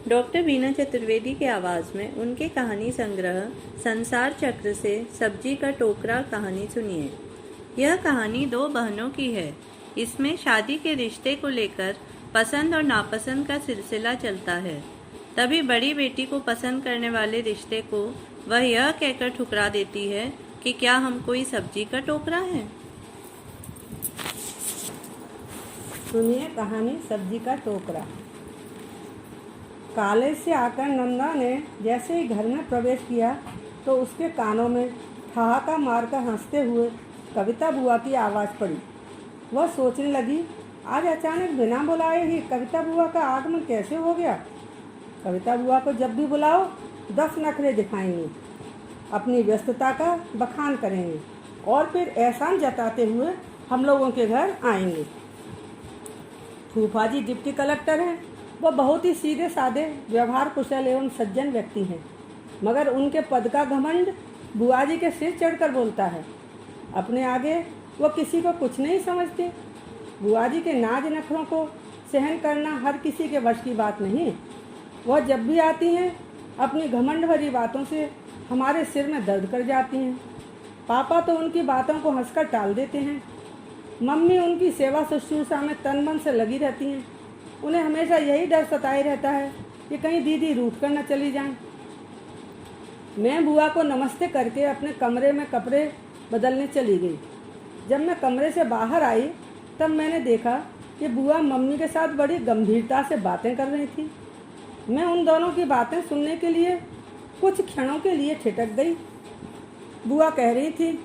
Doctor Veena Chaturvedi की आवाज़ में उनके कहानी संग्रह संसार चक्र से सब्जी का टोकरा कहानी सुनिए। यह कहानी दो बहनों की है। इसमें शादी के रिश्ते को लेकर पसंद और नापसंद का सिलसिला चलता है। तभी बड़ी बेटी को पसंद करने वाले रिश्ते को वह यह कहकर ठुकरा देती है कि क्या हम कोई सब्जी का टोकरा है। सुनिए कहानी सब्जी का टोकरा। कॉलेज से आकर नंदा ने जैसे ही घर में प्रवेश किया तो उसके कानों में ठहाका मारकर हंसते हुए कविता बुआ की आवाज़ पड़ी। वह सोचने लगी, आज अचानक बिना बुलाए ही कविता बुआ का आगमन कैसे हो गया। कविता बुआ को जब भी बुलाओ 10 नखरे दिखाएंगे, अपनी व्यस्तता का बखान करेंगे और फिर एहसान जताते हुए हम लोगों के घर आएंगे। फूफा जी डिप्टी कलेक्टर हैं। वह बहुत ही सीधे साधे, व्यवहार कुशल एवं सज्जन व्यक्ति हैं, मगर उनके पद का घमंड बुआ जी के सिर चढ़कर बोलता है। अपने आगे वह किसी को कुछ नहीं समझते। बुआ जी के नाज नखरों को सहन करना हर किसी के वश की बात नहीं। वह जब भी आती हैं अपनी घमंड भरी बातों से हमारे सिर में दर्द कर जाती हैं। पापा तो उनकी बातों को हंसकर टाल देते हैं। मम्मी उनकी सेवा शुश्रूषा में तन मन से लगी रहती हैं। उन्हें हमेशा यही डर सताए रहता है कि कहीं दीदी रूठ कर न चली जाएं। मैं बुआ को नमस्ते करके अपने कमरे में कपड़े बदलने चली गई। जब मैं कमरे से बाहर आई तब मैंने देखा कि बुआ मम्मी के साथ बड़ी गंभीरता से बातें कर रही थी। मैं उन दोनों की बातें सुनने के लिए कुछ क्षणों के लिए ठिठक गई। बुआ कह रही थी,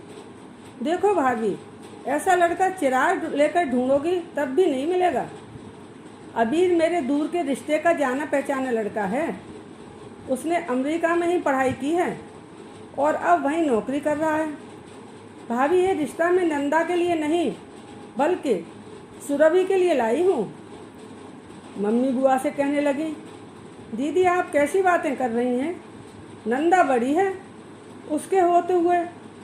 देखो भाभी, ऐसा लड़का चिराग लेकर ढूंढोगी तब भी नहीं मिलेगा। अबीर मेरे दूर के रिश्ते का जाना पहचाना लड़का है। उसने अमेरिका में ही पढ़ाई की है और अब वहीं नौकरी कर रहा है। भाभी, ये रिश्ता मैं नंदा के लिए नहीं बल्कि सुरभि के लिए लाई हूँ। मम्मी बुआ से कहने लगी, दीदी आप कैसी बातें कर रही हैं। नंदा बड़ी है, उसके होते हुए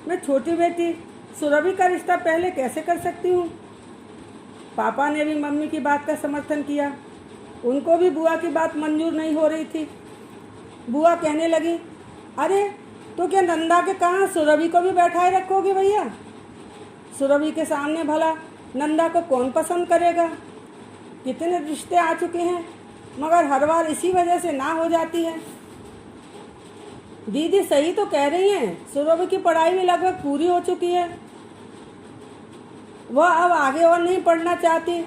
मैं छोटी बेटी सुरभि का रिश्ता पहले कैसे कर सकती हूँ। पापा ने भी मम्मी की बात का समर्थन किया। उनको भी बुआ की बात मंजूर नहीं हो रही थी। बुआ कहने लगी, अरे तो क्या नंदा के कहाँ सुरभि को भी बैठाए रखोगे भैया। सुरभि के सामने भला नंदा को कौन पसंद करेगा। कितने रिश्ते आ चुके हैं मगर हर बार इसी वजह से ना हो जाती है। दीदी सही तो कह रही हैं, सुरभि की पढ़ाई भी लगभग पूरी हो चुकी है। वह अब आगे और नहीं पढ़ना चाहती।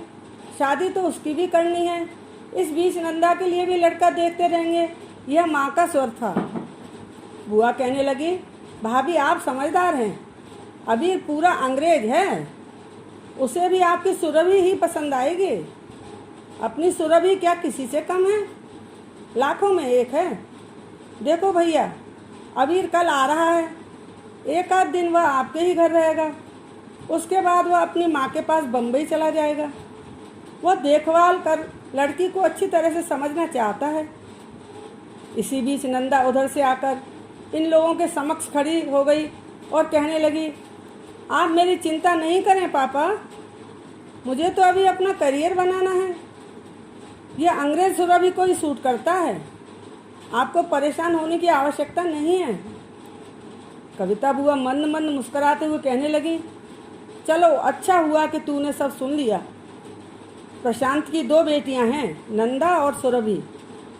शादी तो उसकी भी करनी है। इस बीच नंदा के लिए भी लड़का देखते रहेंगे। यह माँ का स्वर था। बुआ कहने लगी, भाभी आप समझदार हैं। अभी पूरा अंग्रेज है, उसे भी आपकी सुरभि ही पसंद आएगी। अपनी सुरभि क्या किसी से कम है, लाखों में एक है। देखो भैया, अबीर कल आ रहा है। एक आध दिन वह आपके ही घर रहेगा। उसके बाद वह अपनी माँ के पास बम्बई चला जाएगा। वह देखभाल कर लड़की को अच्छी तरह से समझना चाहता है। इसी बीच नंदा उधर से आकर इन लोगों के समक्ष खड़ी हो गई और कहने लगी, आप मेरी चिंता नहीं करें पापा, मुझे तो अभी अपना करियर बनाना है। यह अंग्रेज सुरभि को ही सूट करता है। आपको परेशान होने की आवश्यकता नहीं है। कविता बुआ मंद मंद मुस्कुराते हुए कहने लगी, चलो अच्छा हुआ कि तूने सब सुन लिया। प्रशांत की 2 बेटियां हैं, नंदा और सुरभि।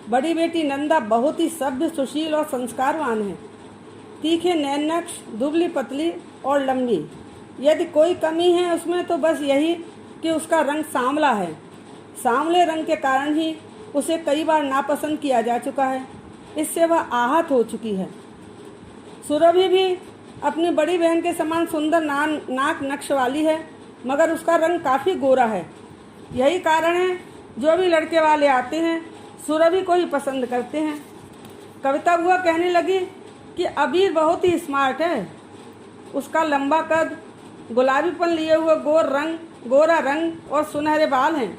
बड़ी बेटी नंदा बहुत ही सभ्य, सुशील और संस्कारवान है। तीखे नैन नक्श, दुबली पतली और लंबी। यदि कोई कमी है उसमें तो बस यही कि उसका रंग सांवला है। सांवले रंग के कारण ही उसे कई बार नापसंद किया जा चुका है। इससे वह आहत हो चुकी है। सुरभि भी अपनी बड़ी बहन के समान सुंदर नाक नक्श वाली है, मगर उसका रंग काफ़ी गोरा है। यही कारण है जो भी लड़के वाले आते हैं सुरभि को ही पसंद करते हैं। कविता बुआ कहने लगी कि अबीर बहुत ही स्मार्ट है। उसका लंबा कद, गुलाबीपन लिए हुए गोरा रंग और सुनहरे बाल हैं।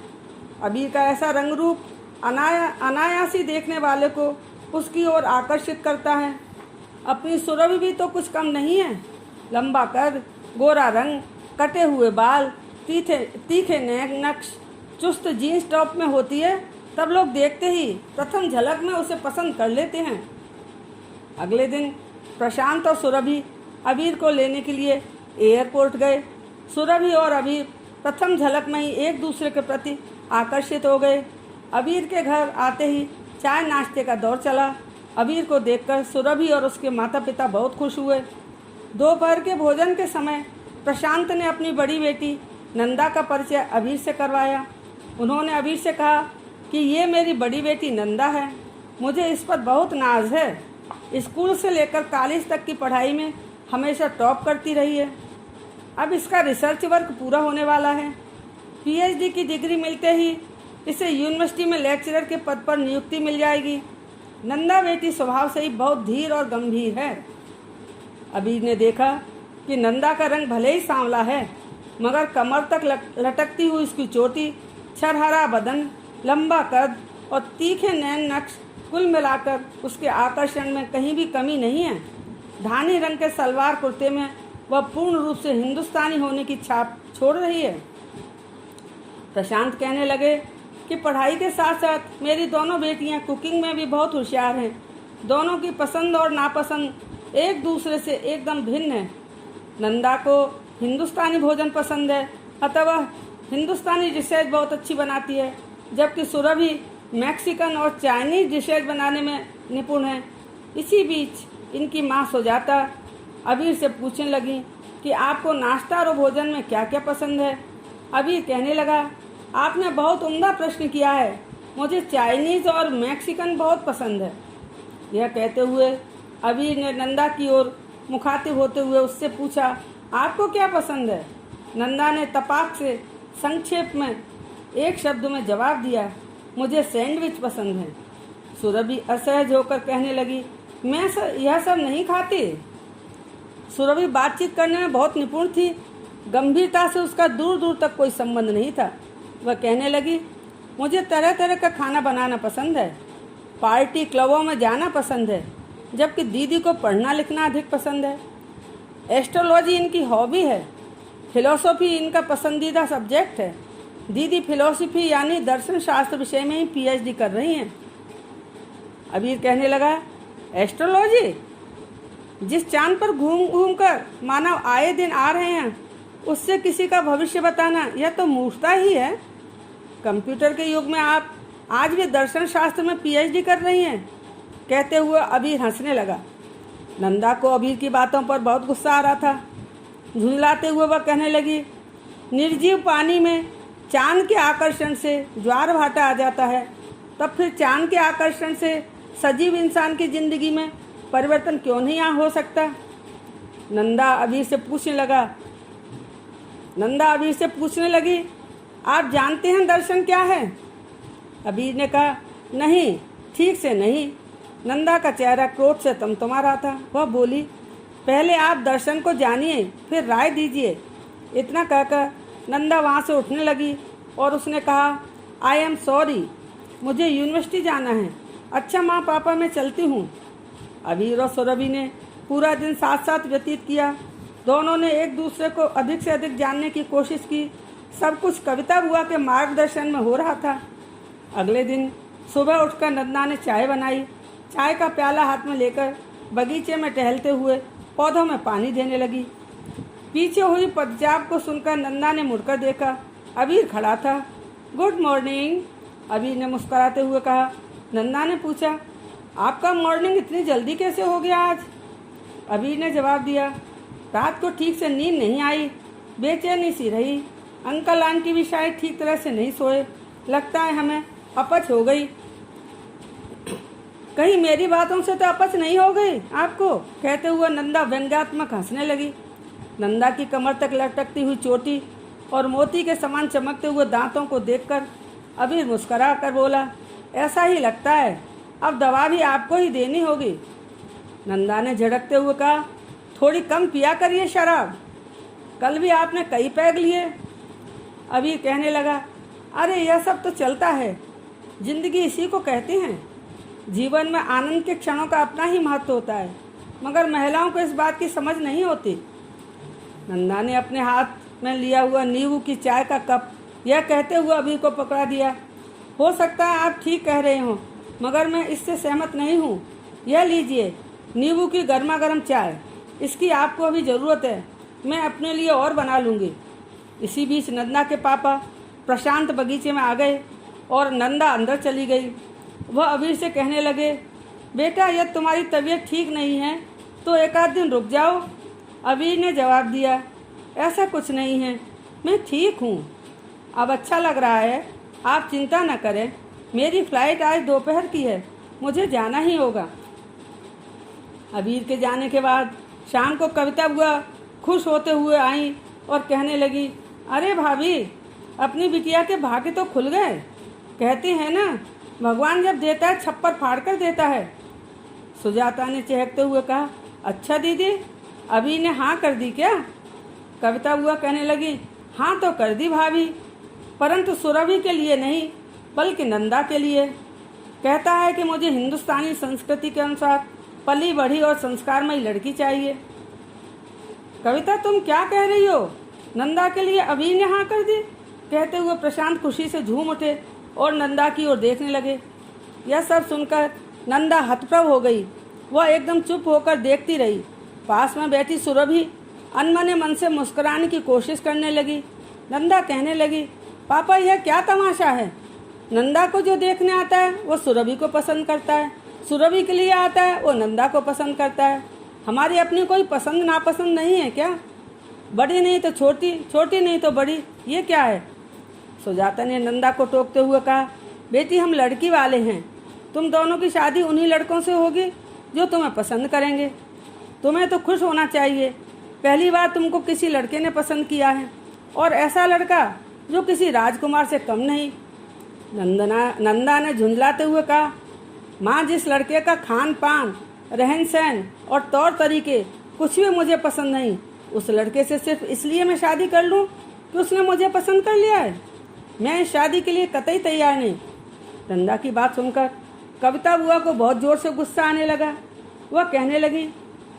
अबीर का ऐसा रंग रूप अनायासी देखने वाले को उसकी ओर आकर्षित करता है। अपनी सुरभि भी तो कुछ कम नहीं है। लंबा कद, गोरा रंग, कटे हुए बाल, तीखे नैन नक्श, चुस्त जीन्स टॉप में होती है तब लोग देखते ही प्रथम झलक में उसे पसंद कर लेते हैं। अगले दिन प्रशांत और सुरभि अबीर को लेने के लिए एयरपोर्ट गए। सुरभि और अबीर प्रथम झलक में ही एक दूसरे के प्रति आकर्षित हो गए। अबीर के घर आते ही चाय नाश्ते का दौर चला। अबीर को देखकर सुरभि और उसके माता पिता बहुत खुश हुए। दोपहर के भोजन के समय प्रशांत ने अपनी बड़ी बेटी नंदा का परिचय अबीर से करवाया। उन्होंने अबीर से कहा कि ये मेरी बड़ी बेटी नंदा है, मुझे इस पर बहुत नाज है। स्कूल से लेकर कॉलेज तक की पढ़ाई में हमेशा टॉप करती रही है। अब इसका रिसर्च वर्क पूरा होने वाला है। पीएचडी की डिग्री मिलते ही इसे यूनिवर्सिटी में लेक्चरर के पद पर नियुक्ति मिल जाएगी। नंदा बेटी स्वभाव से ही बहुत धीर और गंभीर है। अबीर ने देखा कि नंदा का रंग भले ही सांवला है, मगर कमर तक लटकती हुई उसकी चोटी, छरहरा बदन, लंबा कद और तीखे नैन नक्श कुल मिलाकर उसके आकर्षण में कहीं भी कमी नहीं है। धानी रंग के सलवार कुर्ते में वह पूर्ण रूप से हिंदुस्तानी होने की छाप छोड़ रही है। प्रशांत कहने लगे कि पढ़ाई के साथ साथ मेरी दोनों बेटियां कुकिंग में भी बहुत होशियार हैं। दोनों की पसंद और नापसंद एक दूसरे से एकदम भिन्न है। नंदा को हिंदुस्तानी भोजन पसंद है, अतः वह हिंदुस्तानी डिशेज बहुत अच्छी बनाती है, जबकि सुरभि मैक्सिकन और चाइनीज डिशेज बनाने में निपुण है। इसी बीच इनकी माँ सुजाता अबीर से पूछने लगी कि आपको नाश्ता और भोजन में क्या क्या पसंद है। अबीर कहने लगा, आपने बहुत उम्दा प्रश्न किया है, मुझे चाइनीज़ और मैक्सिकन बहुत पसंद है। यह कहते हुए अबीर ने नंदा की ओर मुखातिब होते हुए उससे पूछा, आपको क्या पसंद है। नंदा ने तपाक से संक्षेप में एक शब्द में जवाब दिया, मुझे सैंडविच पसंद है। सुरभि असहज होकर कहने लगी, मैं यह सब नहीं खाती। सुरभि बातचीत करने में बहुत निपुण थी। गंभीरता से उसका दूर दूर तक कोई संबंध नहीं था। वह कहने लगी, मुझे तरह तरह का खाना बनाना पसंद है, पार्टी क्लबों में जाना पसंद है, जबकि दीदी को पढ़ना लिखना अधिक पसंद है। एस्ट्रोलॉजी इनकी हॉबी है। फिलॉसफी इनका पसंदीदा सब्जेक्ट है। दीदी फिलॉसफी यानी दर्शन शास्त्र विषय में ही पीएचडी कर रही हैं। अबीर कहने लगा, एस्ट्रोलॉजी? जिस चांद पर घूम घूम कर मानव आए दिन आ रहे हैं, उससे किसी का भविष्य बताना यह तो मूर्खता ही है। कंप्यूटर के युग में आप आज भी दर्शन शास्त्र में पीएचडी कर रही हैं। कहते हुए अबीर हंसने लगा। नंदा को अबीर की बातों पर बहुत गुस्सा आ रहा था। झुंझलाते हुए वह कहने लगी, निर्जीव पानी में चांद के आकर्षण से ज्वार भाटा आ जाता है, तब फिर चांद के आकर्षण से सजीव इंसान की जिंदगी में परिवर्तन क्यों नहीं हो सकता। नंदा अबीर से पूछने लगी, आप जानते हैं दर्शन क्या है? अबीर ने कहा, नहीं, ठीक से नहीं। नंदा का चेहरा क्रोध से तमतमा रहा था। वह बोली, पहले आप दर्शन को जानिए, फिर राय दीजिए। इतना कहकर नंदा वहाँ से उठने लगी और उसने कहा, आई एम सॉरी, मुझे यूनिवर्सिटी जाना है। अच्छा माँ पापा, मैं चलती हूँ। अबीर और सुरभि ने पूरा दिन साथ साथ व्यतीत किया। दोनों ने एक दूसरे को अधिक से अधिक जानने की कोशिश की। सब कुछ कविता बुआ के मार्गदर्शन में हो रहा था। अगले दिन सुबह उठकर नंदा ने चाय बनाई। चाय का प्याला हाथ में लेकर बगीचे में टहलते हुए पौधों में पानी देने लगी। पीछे हुई पदचाप को सुनकर नंदा ने मुड़कर देखा। अबीर खड़ा था। गुड मॉर्निंग, अबीर ने मुस्कुराते हुए कहा। नंदा ने पूछा, आपका मॉर्निंग इतनी जल्दी कैसे हो गया आज? अबीर ने जवाब दिया, रात को ठीक से नींद नहीं आई, बेचैनी सी रही। अंकल आंटी भी शायद ठीक तरह से नहीं सोए, लगता है हमें अपच हो गई। कहीं मेरी बातों से तो अपच नहीं हो गई आपको? कहते हुए नंदा व्यंग्यात्मक हंसने लगी। नंदा की कमर तक लटकती हुई चोटी और मोती के समान चमकते हुए दांतों को देखकर अबीर मुस्करा कर बोला, ऐसा ही लगता है, अब दवा भी आपको ही देनी होगी। नंदा ने झड़कते हुए कहा, थोड़ी कम पिया करिए शराब, कल भी आपने कई पैग लिए। अबीर कहने लगा, अरे यह सब तो चलता है, जिंदगी इसी को कहते हैं। जीवन में आनंद के क्षणों का अपना ही महत्व होता है, मगर महिलाओं को इस बात की समझ नहीं होती। नंदा ने अपने हाथ में लिया हुआ नींबू की चाय का कप यह कहते हुए अबीर को पकड़ा दिया, हो सकता है आप ठीक कह रहे हो, मगर मैं इससे सहमत नहीं हूँ। यह लीजिए नींबू की गर्मा गर्म चाय, इसकी आपको अभी ज़रूरत है, मैं अपने लिए और बना लूँगी। इसी बीच नंदा के पापा प्रशांत बगीचे में आ गए और नंदा अंदर चली गई। वह अबीर से कहने लगे, बेटा यदि तुम्हारी तबीयत ठीक नहीं है तो एक आध दिन रुक जाओ। अबीर ने जवाब दिया, ऐसा कुछ नहीं है, मैं ठीक हूँ, अब अच्छा लग रहा है, आप चिंता न करें, मेरी फ़्लाइट आज दोपहर की है, मुझे जाना ही होगा। अबीर के जाने के बाद शाम को कविता बुआ खुश होते हुए आई और कहने लगी, अरे भाभी, अपनी बिटिया के भाग्य तो खुल गए। कहते हैं ना, भगवान जब देता है छप्पर फाड़ कर देता है। सुजाता ने चहकते हुए कहा, अच्छा दीदी, अबीर ने हाँ कर दी क्या? कविता बुआ कहने लगी, हाँ तो कर दी भाभी, परंतु सुरभि के लिए नहीं बल्कि नंदा के लिए। कहता है कि मुझे हिंदुस्तानी संस्कृति के अनुसार पली बढ़ी और संस्कारमयी लड़की चाहिए। कविता तुम क्या कह रही हो? नंदा के लिए अबीर ने हाँ कर दी? कहते हुए प्रशांत खुशी से झूम उठे और नंदा की ओर देखने लगे। यह सब सुनकर नंदा हतप्रभ हो गई। वह एकदम चुप होकर देखती रही। पास में बैठी सुरभि अनमने मन से मुस्कुराने की कोशिश करने लगी। नंदा कहने लगी, पापा यह क्या तमाशा है? नंदा को जो देखने आता है वो सुरभि को पसंद करता है, सुरभि के लिए आता है वो नंदा को पसंद करता है। हमारी अपनी कोई पसंद नापसंद नहीं है क्या? बड़ी नहीं तो छोटी, छोटी नहीं तो बड़ी, ये क्या है? सुजाता ने नंदा को टोकते हुए कहा, बेटी हम लड़की वाले हैं, तुम दोनों की शादी उन्हीं लड़कों से होगी जो तुम्हें पसंद करेंगे। तुम्हें तो खुश होना चाहिए, पहली बार तुमको किसी लड़के ने पसंद किया है, और ऐसा लड़का जो किसी राजकुमार से कम नहीं। नंदा ने झुंझलाते हुए कहा, माँ, जिस लड़के का खान पान, रहन सहन और तौर तरीके कुछ भी मुझे पसंद नहीं, उस लड़के से सिर्फ इसलिए मैं शादी कर लूँ कि उसने मुझे पसंद कर लिया है? मैं इस शादी के लिए कतई तैयार नहीं। नंदा की बात सुनकर कविता बुआ को बहुत जोर से गुस्सा आने लगा। वह कहने लगी,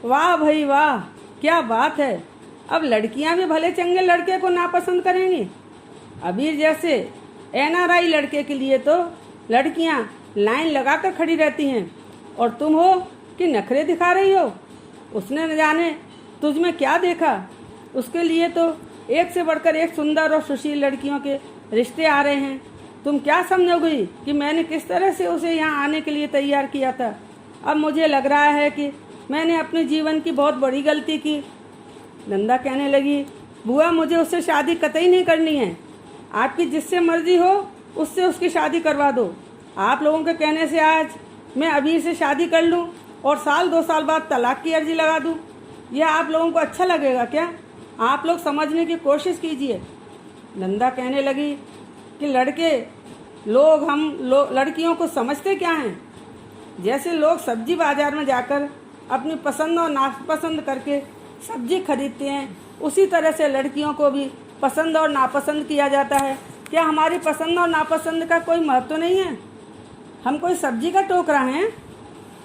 वाह भाई वाह, क्या बात है, अब लड़कियां भी भले चंगे लड़के को नापसंद करेंगी। अबीर जैसे NRI लड़के के लिए तो लड़कियां लाइन लगाकर खड़ी रहती हैं, और तुम हो कि नखरे दिखा रही हो। उसने न जाने तुझ में क्या देखा, उसके लिए तो एक से बढ़कर एक सुंदर और सुशील लड़कियों के रिश्ते आ रहे हैं। तुम क्या समझोगी कि मैंने किस तरह से उसे यहाँ आने के लिए तैयार किया था? अब मुझे लग रहा है कि मैंने अपने जीवन की बहुत बड़ी गलती की। नंदा कहने लगी, बुआ मुझे उससे शादी कतई नहीं करनी है, आपकी जिससे मर्जी हो उससे उसकी शादी करवा दो। आप लोगों के कहने से आज मैं अबीर से शादी कर लूं और साल 2 साल बाद तलाक की अर्जी लगा दूं, यह आप लोगों को अच्छा लगेगा क्या? आप लोग समझने की कोशिश कीजिए। नंदा कहने लगी कि लड़कियों को समझते क्या हैं? जैसे लोग सब्जी बाजार में जाकर अपनी पसंद और नापसंद करके सब्जी खरीदते हैं, उसी तरह से लड़कियों को भी पसंद और नापसंद किया जाता है। क्या हमारी पसंद और नापसंद का कोई महत्व नहीं है? हम कोई सब्जी का टोकरा हैं?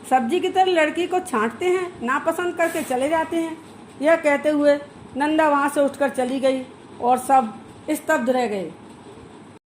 सब्जी की तरह लड़की को छांटते हैं, नापसंद करके चले जाते हैं। यह कहते हुए नंदा वहाँ से उठकर चली गई और सब स्तब्ध रह गए।